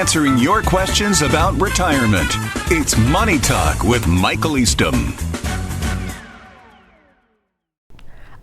answering your questions about retirement. It's Money Talk with Michael Eastham.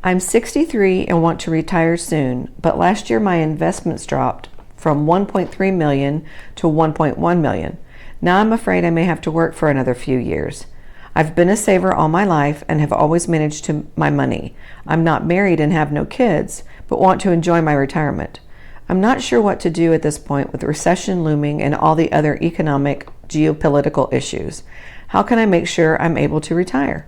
I'm 63 and want to retire soon, but last year my investments dropped from 1.3 million to 1.1 million. Now I'm afraid I may have to work for another few years. I've been a saver all my life and have always managed my money. I'm not married and have no kids, but want to enjoy my retirement. I'm not sure what to do at this point with the recession looming and all the other economic, geopolitical issues. How can I make sure I'm able to retire?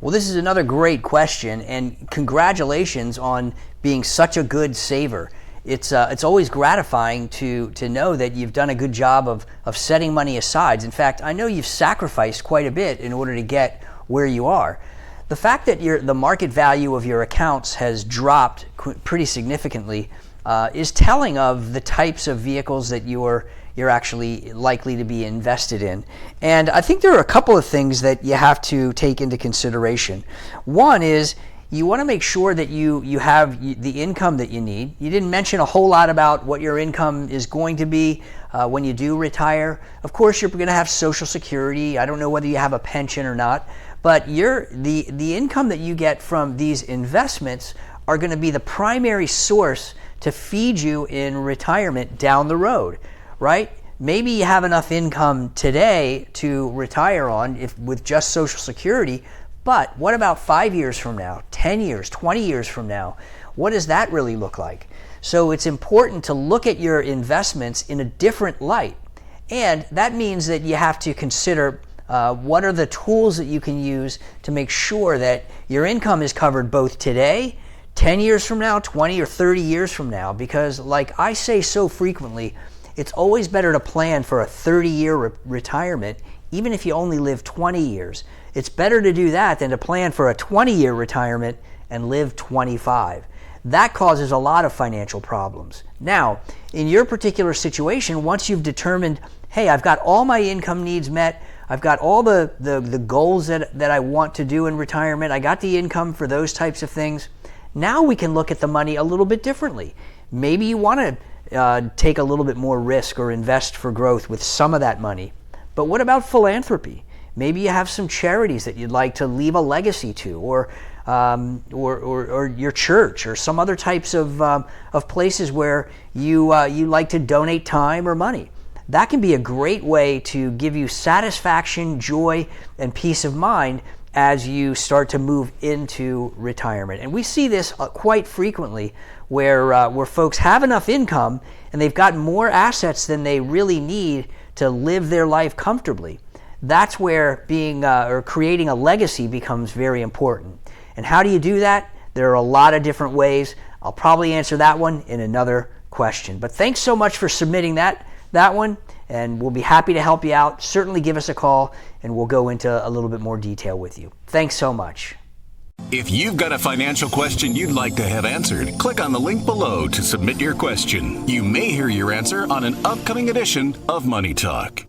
Well, this is another great question, and congratulations on being such a good saver. It's always gratifying to know that you've done a good job of setting money aside. In fact, I know you've sacrificed quite a bit in order to get where you are. The fact that the market value of your accounts has dropped pretty significantly is telling of the types of vehicles that you're actually likely to be invested in. And I think there are a couple of things that you have to take into consideration. One is you want to make sure that you have the income that you need. You didn't mention a whole lot about what your income is going to be when you do retire. Of course, you're going to have Social Security. I don't know whether you have a pension or not, but the income that you get from these investments are going to be the primary source to feed you in retirement down the road, right? Maybe you have enough income today to retire on with just Social Security, but what about 5 years from now, 10 years, 20 years from now? What does that really look like? So it's important to look at your investments in a different light. And that means that you have to consider what are the tools that you can use to make sure that your income is covered both today, 10 years from now, 20 or 30 years from now. Because like I say so frequently, it's always better to plan for a 30-year retirement, even if you only live 20 years. It's better to do that than to plan for a 20-year retirement and live 25. That causes a lot of financial problems. Now, in your particular situation, once you've determined, hey, I've got all my income needs met, I've got all the goals that I want to do in retirement, I got the income for those types of things, now we can look at the money a little bit differently. Maybe you want to take a little bit more risk or invest for growth with some of that money. But what about philanthropy? Maybe you have some charities that you'd like to leave a legacy to, or your church, or some other types of places where you like to donate time or money. That can be a great way to give you satisfaction, joy, and peace of mind as you start to move into retirement. And we see this quite frequently where folks have enough income and they've got more assets than they really need to live their life comfortably. That's where creating a legacy becomes very important. And how do you do that? There are a lot of different ways. I'll probably answer that one in another question. But thanks so much for submitting that one, and we'll be happy to help you out. Certainly give us a call and we'll go into a little bit more detail with you. Thanks so much. If you've got a financial question you'd like to have answered, click on the link below to submit your question. You may hear your answer on an upcoming edition of Money Talk.